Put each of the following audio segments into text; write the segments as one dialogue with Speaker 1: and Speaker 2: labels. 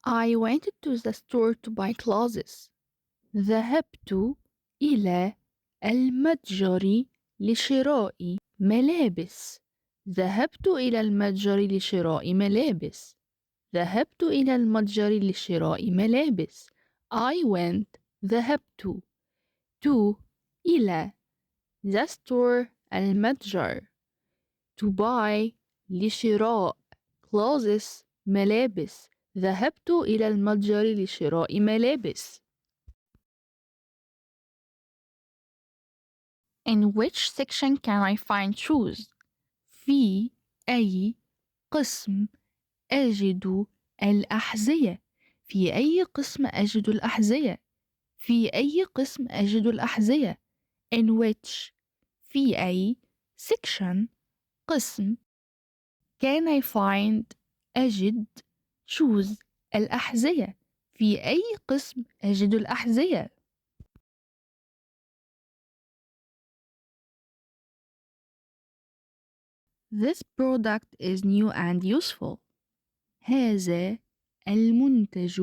Speaker 1: I went to the store to buy clothes. ذهبت إلى المتجر لشراء ملابس. ذهبت إلى المتجر لشراء ملابس. ذهبت إلى المتجر لشراء ملابس. I went ذهبت to إلى the store المتجر to buy لشراء clothes ملابس. ذهبت إلى المتجر لشراء ملابس. In which section can I find shoes? في أي قسم أجد الأحذية؟ في أي قسم أجد الأحذية؟ في أي قسم أجد الأحذية؟ In which في أي section قسم can I find أجد shoes الأحذية؟ في أي قسم أجد الأحذية؟ This product is new and useful. هذا المنتج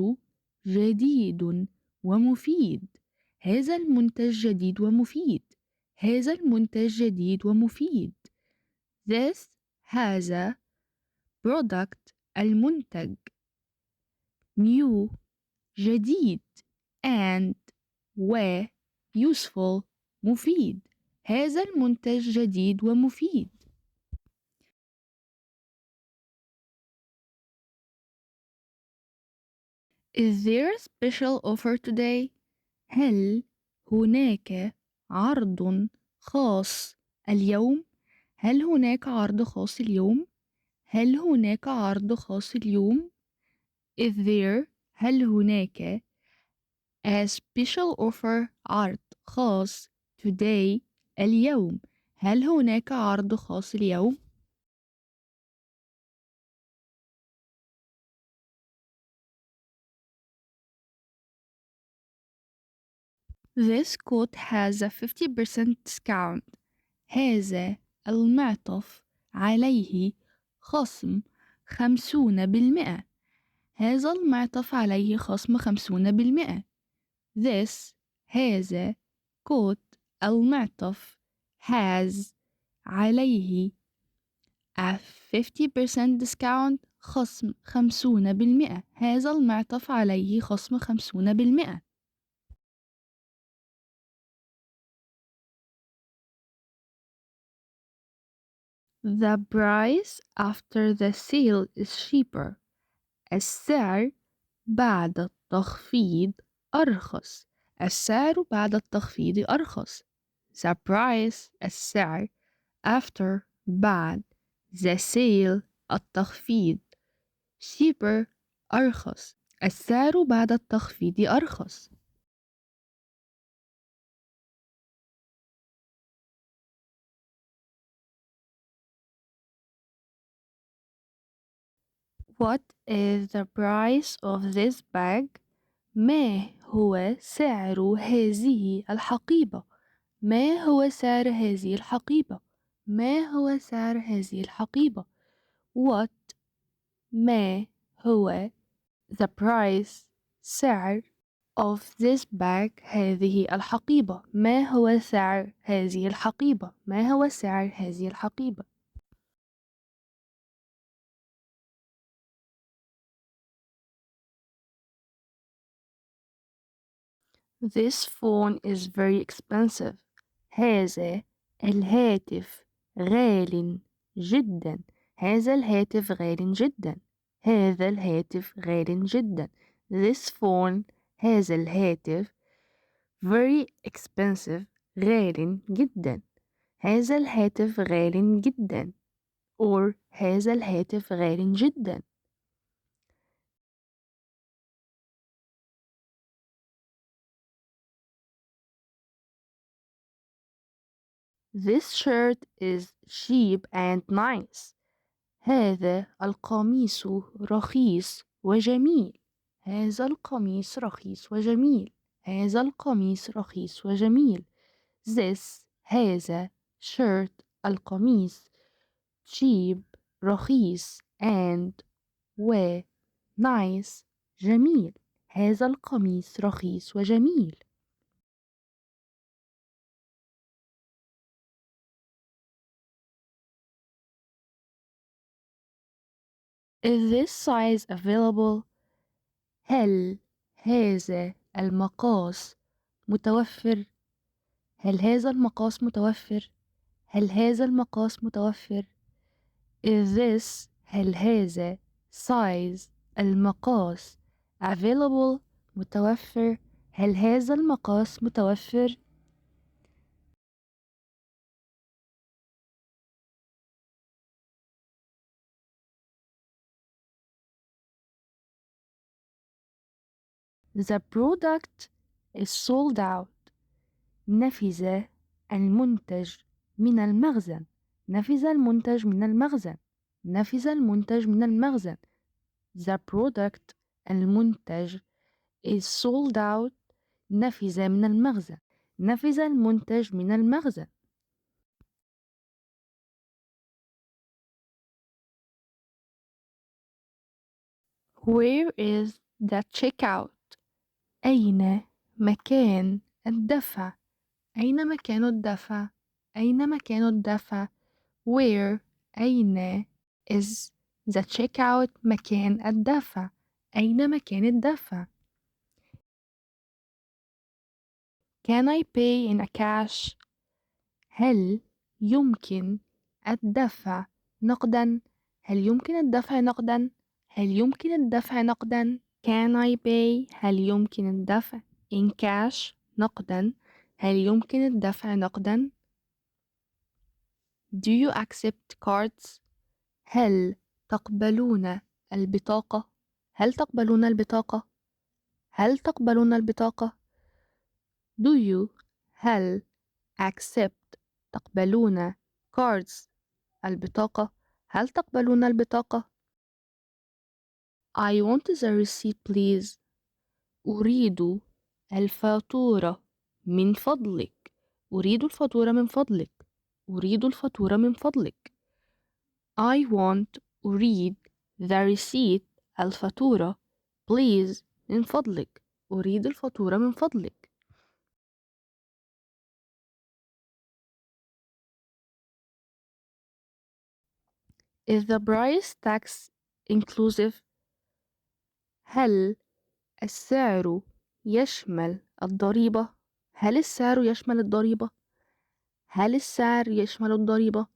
Speaker 1: جديد ومفيد. هذا المنتج جديد ومفيد. هذا المنتج جديد ومفيد. This هذا product المنتج new جديد and و useful مفيد. هذا المنتج جديد ومفيد. Is there a special offer today? هل هناك عرض خاص اليوم؟ هل هناك عرض خاص اليوم؟ هل هناك عرض خاص اليوم؟ Is there هل هناك a special offer عرض خاص today اليوم؟ هل هناك عرض خاص اليوم؟ This coat has a 50% discount. هذا المعطف عليه خصم 50%. هذا المعطف عليه خصم 50%. This هذا coat المعطف has عليه a 50% discount خصم 50%. هذا المعطف عليه خصم 50%. The price after the sale is cheaper. السعر بعد التخفيض أرخص. السعر بعد التخفيض أرخص. The price السعر after بعد the sale التخفيض cheaper أرخص. السعر بعد التخفيض أرخص. What is the price of this bag? ما هو سعر هذه الحقيبة؟ ما هو سعر هذه الحقيبة؟ ما هو سعر هذه الحقيبة؟ What ما هو the price سعر of this bag هذه الحقيبة؟ ما هو سعر هذه الحقيبة؟ ما هو سعر هذه الحقيبة؟ This phone is very expensive. هذا الهاتف غال جدا. هذا الهاتف غال جدا. هذا الهاتف غال جدا. This phone هذا الهاتف very expensive غال جدا. هذا الهاتف غال جدا or هذا الهاتف غال جدا. This shirt is cheap and nice. هذا القميص رخيص وجميل. هذا القميص رخيص وجميل. هذا القميص رخيص وجميل. This هذا shirt القميص cheap رخيص and و nice جميل. هذا القميص رخيص وجميل. Is this size available? هل هذا المقاس متوفر؟ هل هذا المقاس متوفر؟ هل هذا المقاس متوفر؟ Is this هل هذا size المقاس available متوفر؟ هل هذا المقاس متوفر؟ The product is sold out. نفذ المنتج من المخزن. نفذ المنتج من المخزن. نفذ المنتج من المخزن. The product المنتج is sold out. نفذ من المخزن. نفذ المنتج من المخزن. Where is the checkout? أين مكان الدفع؟ أين مكان الدفع؟ أين مكان الدفع؟ Where أين is the checkout مكان الدفع؟ أين مكان الدفع؟ Can I pay in a cash? هل يمكن الدفع نقدا؟ هل يمكن الدفع نقدا؟ هل يمكن الدفع نقدا؟ Can I pay؟ هل يمكن الدفع in cash نقدا؟ هل يمكن الدفع نقدا؟ Do you accept cards؟ هل تقبلون البطاقة؟ هل تقبلون البطاقة؟ هل تقبلون البطاقة؟ Do you هل accept تقبلون cards البطاقة؟ هل تقبلون البطاقة؟ I want the receipt please. أريد الفاتورة من فضلك. أريد الفاتورة من فضلك. أريد الفاتورة من فضلك. I want أريد the receipt الفاتورة please من فضلك. أريد الفاتورة من فضلك. Is the price tax inclusive? هل السعر يشمل الضريبة؟ هل السعر يشمل الضريبة؟ هل السعر يشمل الضريبة؟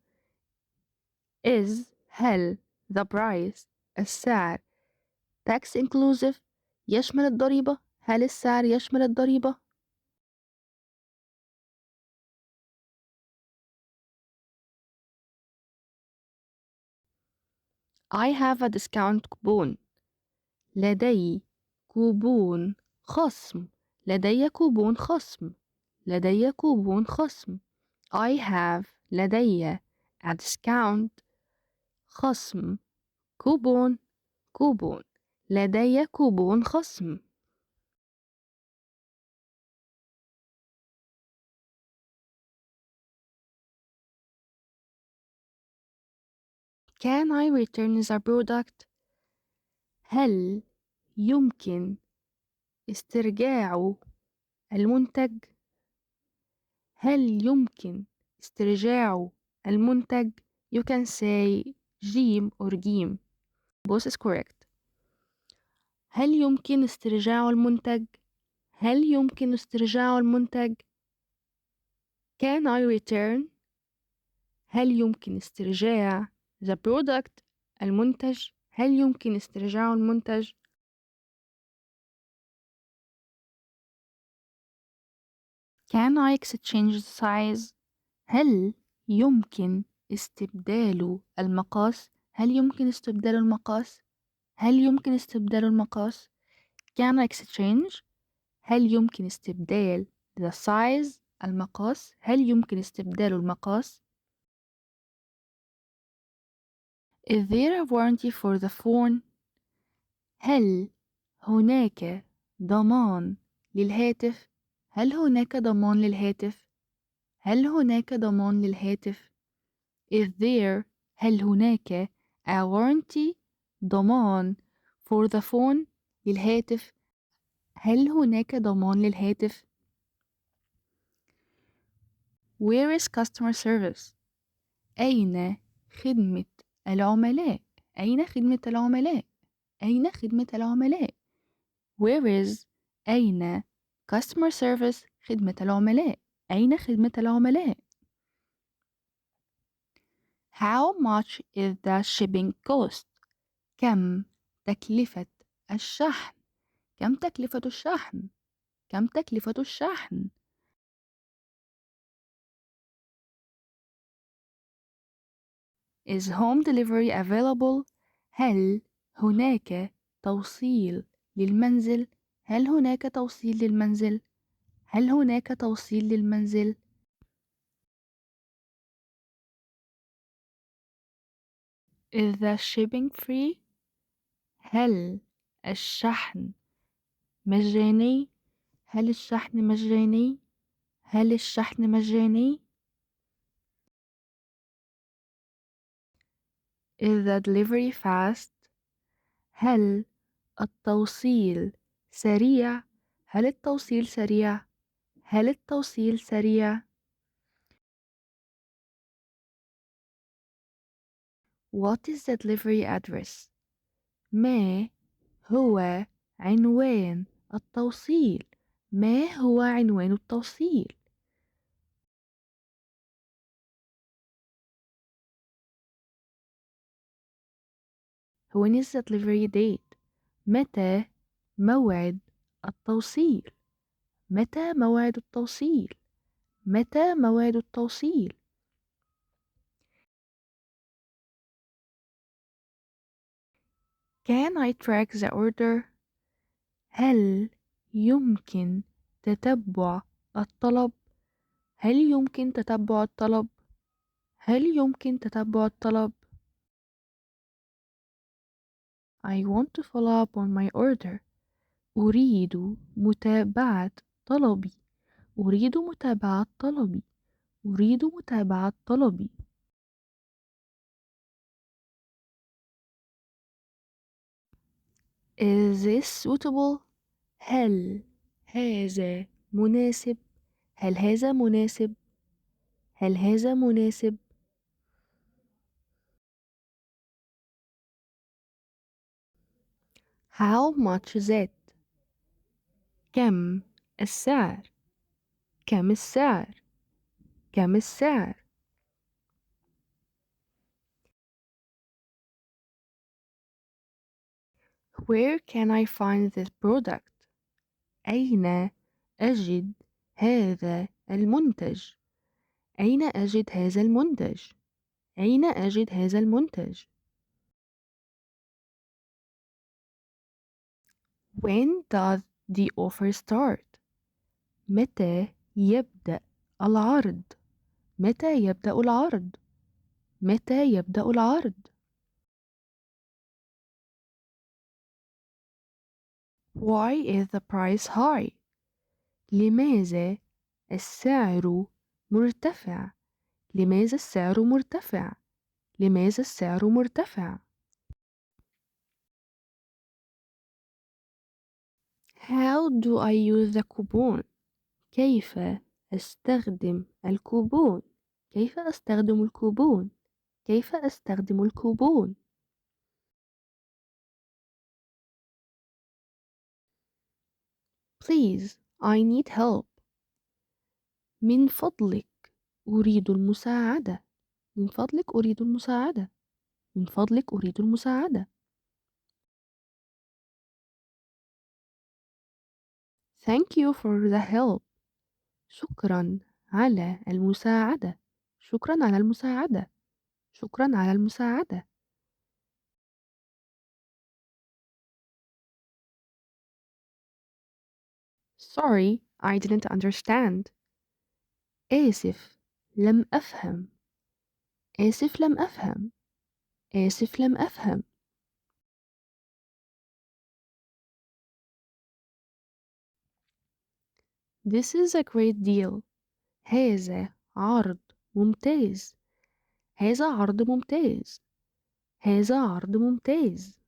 Speaker 1: Is هل the price السعر tax inclusive يشمل الضريبة؟ هل السعر يشمل الضريبة؟ I have a discount coupon. لدي كوبون خصم. لدي كوبون خصم. لدي كوبون خصم. I have لدي a discount خصم كوبون كوبون. لدي كوبون خصم. Can I return the product? هل يمكن استرجاع المنتج؟ هل يمكن استرجاع المنتج؟ You can say جيم or جيم. Both is correct. هل يمكن استرجاع المنتج؟ هل يمكن استرجاع المنتج؟ Can I return؟ هل يمكن استرجاع the product المنتج؟ هل يمكن استرجاع المنتج؟ Can I exchange the size؟ هل يمكن استبدال المقاس؟ هل يمكن استبدال المقاس؟ هل يمكن استبدال المقاس؟ Can I exchange؟ هل يمكن استبدال the size المقاس؟ هل يمكن استبدال المقاس؟ Is there a warranty for the phone؟ هل هناك ضمان للهاتف؟ هل هناك ضمان للهاتف؟ هل هناك ضمان للهاتف؟ Is there هل هناك a warranty ضمان for the phone للهاتف؟ هل هناك ضمان للهاتف؟ Where is customer service؟ أين خدمة العملاء؟ أين خدمة العملاء؟ أين خدمة العملاء؟ Where is أين customer service خدمة العملاء؟ أين خدمة العملاء؟ How much is the shipping cost؟ كم تكلفة الشحن؟ كم تكلفة الشحن؟ كم تكلفة الشحن؟ Is home delivery available؟ هل هناك توصيل للمنزل؟ هل هناك توصيل للمنزل؟ هل هناك توصيل للمنزل؟ Is the shipping free؟ هل الشحن مجاني؟ هل الشحن مجاني؟ هل الشحن مجاني؟ Is the delivery fast؟ هل التوصيل سريع؟ هل التوصيل سريع؟ هل التوصيل سريع؟ What is the delivery address؟ ما هو عنوان التوصيل؟ ما هو عنوان التوصيل؟ When is the delivery date؟ متى موعد التوصيل؟ متى موعد التوصيل؟ متى موعد التوصيل؟ Can I track the order؟ هل يمكن تتبع الطلب؟ هل يمكن تتبع الطلب؟ هل يمكن تتبع الطلب؟ I want to follow up on my order. أريد متابعة طلبي. أريد متابعة طلبي. أريد متابعة طلبي. Is this suitable؟ هل هذا مناسب؟ هل هذا مناسب؟ هل هذا مناسب؟ How much is it؟ كم السعر؟ كم السعر؟ كم السعر؟ Where can I find this product؟ أين أجد هذا المنتج؟ أين أجد هذا المنتج؟ أين أجد هذا المنتج؟ When does the offer start؟ متى يبدأ العرض؟ متى يبدأ العرض؟ متى يبدأ العرض؟ Why is the price high؟ لماذا السعر مرتفع؟ لماذا السعر مرتفع؟ لماذا السعر مرتفع؟ How do I use the coupon؟ كيف أستخدم الكوبون؟ كيف أستخدم الكوبون؟ كيف أستخدم الكوبون؟ Please, I need help. من فضلك أريد المساعدة. من فضلك أريد المساعدة. من فضلك أريد المساعدة. Thank you for the help. شكرا على المساعدة. شكرا على المساعدة. شكرا على المساعدة. Sorry, I didn't understand. آسف، لم أفهم. آسف لم أفهم. آسف لم أفهم. This is a great deal. هذا عرض ممتاز. هذا عرض ممتاز. هذا عرض ممتاز.